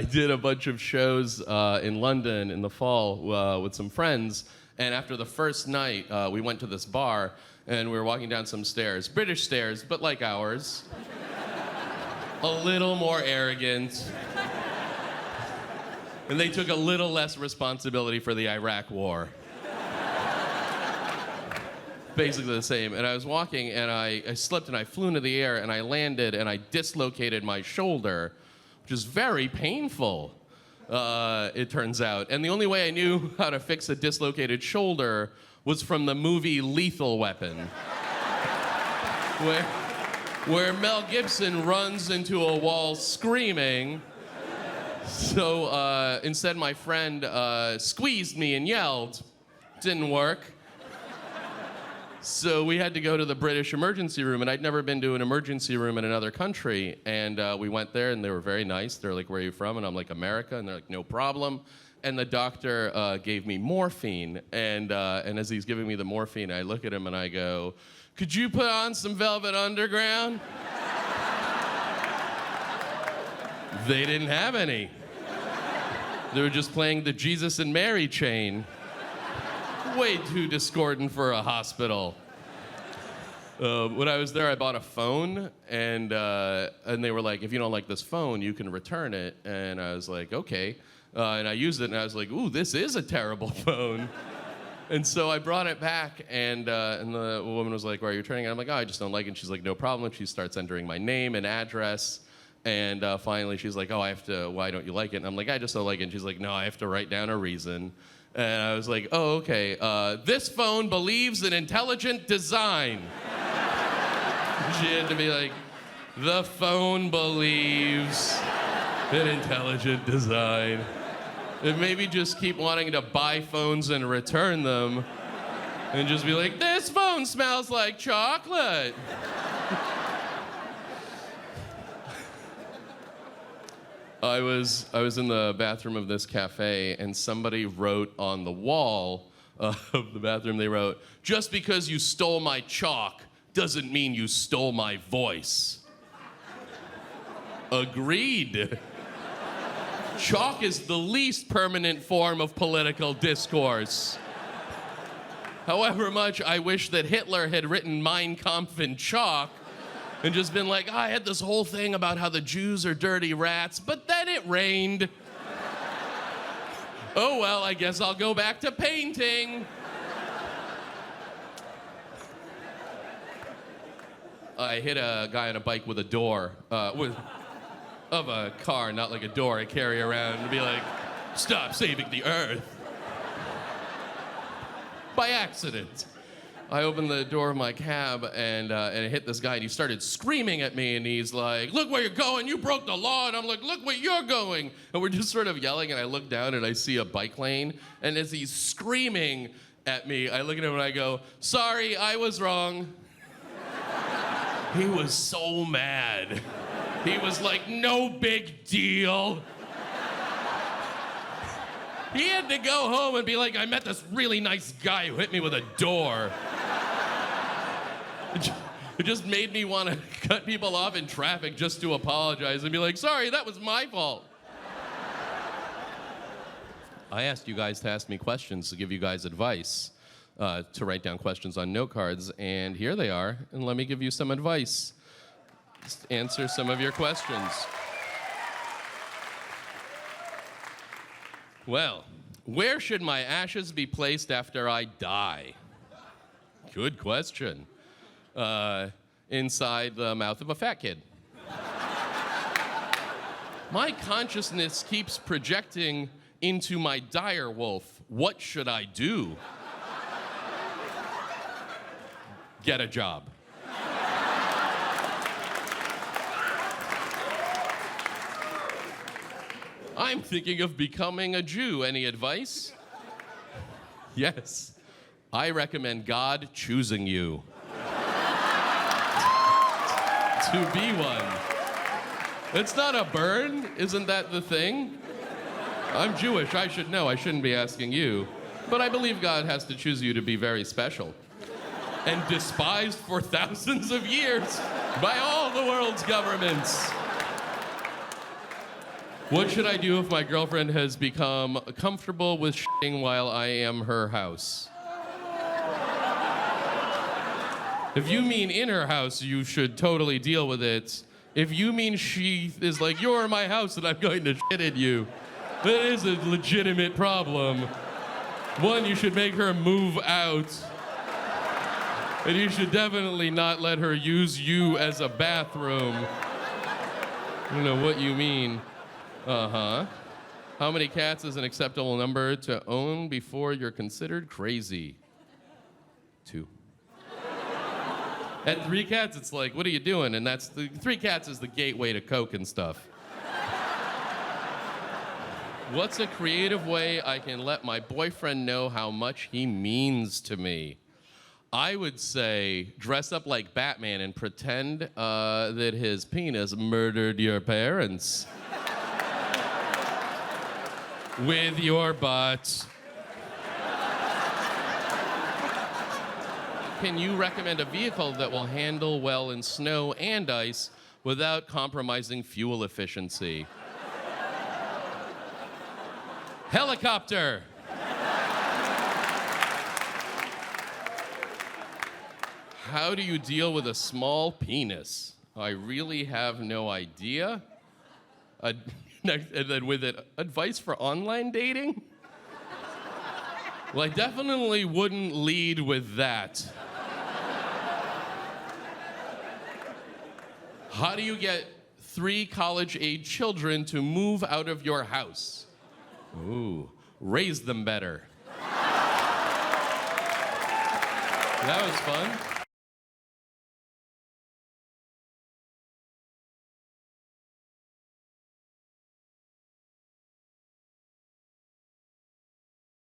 I did a bunch of shows in London in the fall with some friends, and after the first night, we went to this bar, and we were walking down some stairs, British stairs, but like ours, a little more arrogant, and they took a little less responsibility for the Iraq War. Basically the same, and I was walking, and I slipped, and I flew into the air, and I landed, and I dislocated my shoulder, which is very painful, it turns out. And the only way I knew how to fix a dislocated shoulder was from the movie Lethal Weapon, where Mel Gibson runs into a wall screaming. So instead, my friend squeezed me and yelled. Didn't work. So we had to go to the British emergency room, and I'd never been to an emergency room in another country. And we went there, and they were very nice. They're like, "Where are you from?" And I'm like, "America." And they're like, "No problem." And the doctor gave me morphine. And as he's giving me the morphine, I look at him and I go, "Could you put on some Velvet Underground?" They didn't have any. They were just playing the Jesus and Mary chain. Way too discordant for a hospital. When I was there, I bought a phone, and they were like, "If you don't like this phone, you can return it." And I was like, "Okay." And I used it, and I was like, "Ooh, this is a terrible phone." And so I brought it back, and the woman was like, "Why are you returning it?" I'm like, "Oh, I just don't like it." And she's like, "No problem." And she starts entering my name and address. And finally, she's like, "Oh, why don't you like it?" And I'm like, "I just don't like it." And she's like, "No, I have to write down a reason." And I was like, "Oh, okay. This phone believes in intelligent design." She had to be like, "The phone believes in intelligent design." And maybe just keep wanting to buy phones and return them. And just be like, "This phone smells like chocolate." I was in the bathroom of this cafe, and somebody wrote on the wall of the bathroom, they wrote, "Just because you stole my chalk doesn't mean you stole my voice." Agreed. Chalk is the least permanent form of political discourse. However much I wish that Hitler had written Mein Kampf in chalk, and just been like, "I had this whole thing about how the Jews are dirty rats, but then it rained. Oh well, I guess I'll go back to painting." I hit a guy on a bike with a door, of a car, not like a door I carry around, to be like, "Stop saving the earth." By accident. I opened the door of my cab, and I hit this guy, and he started screaming at me, and he's like, "Look where you're going, you broke the law." And I'm like, "Look where you're going." And we're just sort of yelling, and I look down, and I see a bike lane, and as he's screaming at me, I look at him, and I go, "Sorry, I was wrong." He was so mad. He was like, "No big deal." He had to go home and be like, "I met this really nice guy who hit me with a door." It just made me want to cut people off in traffic just to apologize and be like, "Sorry, that was my fault." I asked you guys to ask me questions to give you guys advice, to write down questions on note cards, and here they are, and let me give you some advice. Just answer some of your questions. Well, where should my ashes be placed after I die? Good question. Inside the mouth of a fat kid. My consciousness keeps projecting into my dire wolf. What should I do? Get a job. I'm thinking of becoming a Jew. Any advice? Yes. I recommend God choosing you to be one. It's not a burn. Isn't that the thing? I'm Jewish. I should know. I shouldn't be asking you. But I believe God has to choose you to be very special and despised for thousands of years by all the world's governments. What should I do if my girlfriend has become comfortable with shitting while I am her house? If you mean in her house, you should totally deal with it. If you mean she is like, you're in my house and I'm going to shit at you, that is a legitimate problem. One, you should make her move out. And you should definitely not let her use you as a bathroom. I don't know what you mean. Uh-huh. How many cats is an acceptable number to own before you're considered crazy? 2. At 3 cats, it's like, what are you doing? And that's 3 cats is the gateway to coke and stuff. What's a creative way I can let my boyfriend know how much he means to me? I would say dress up like Batman and pretend that his penis murdered your parents. With your butt. Can you recommend a vehicle that will handle well in snow and ice without compromising fuel efficiency? Helicopter. How do you deal with a small penis? I really have no idea. And then with it, advice for online dating? Well, I definitely wouldn't lead with that. How do you get 3 college-age children to move out of your house? Ooh, raise them better. That was fun.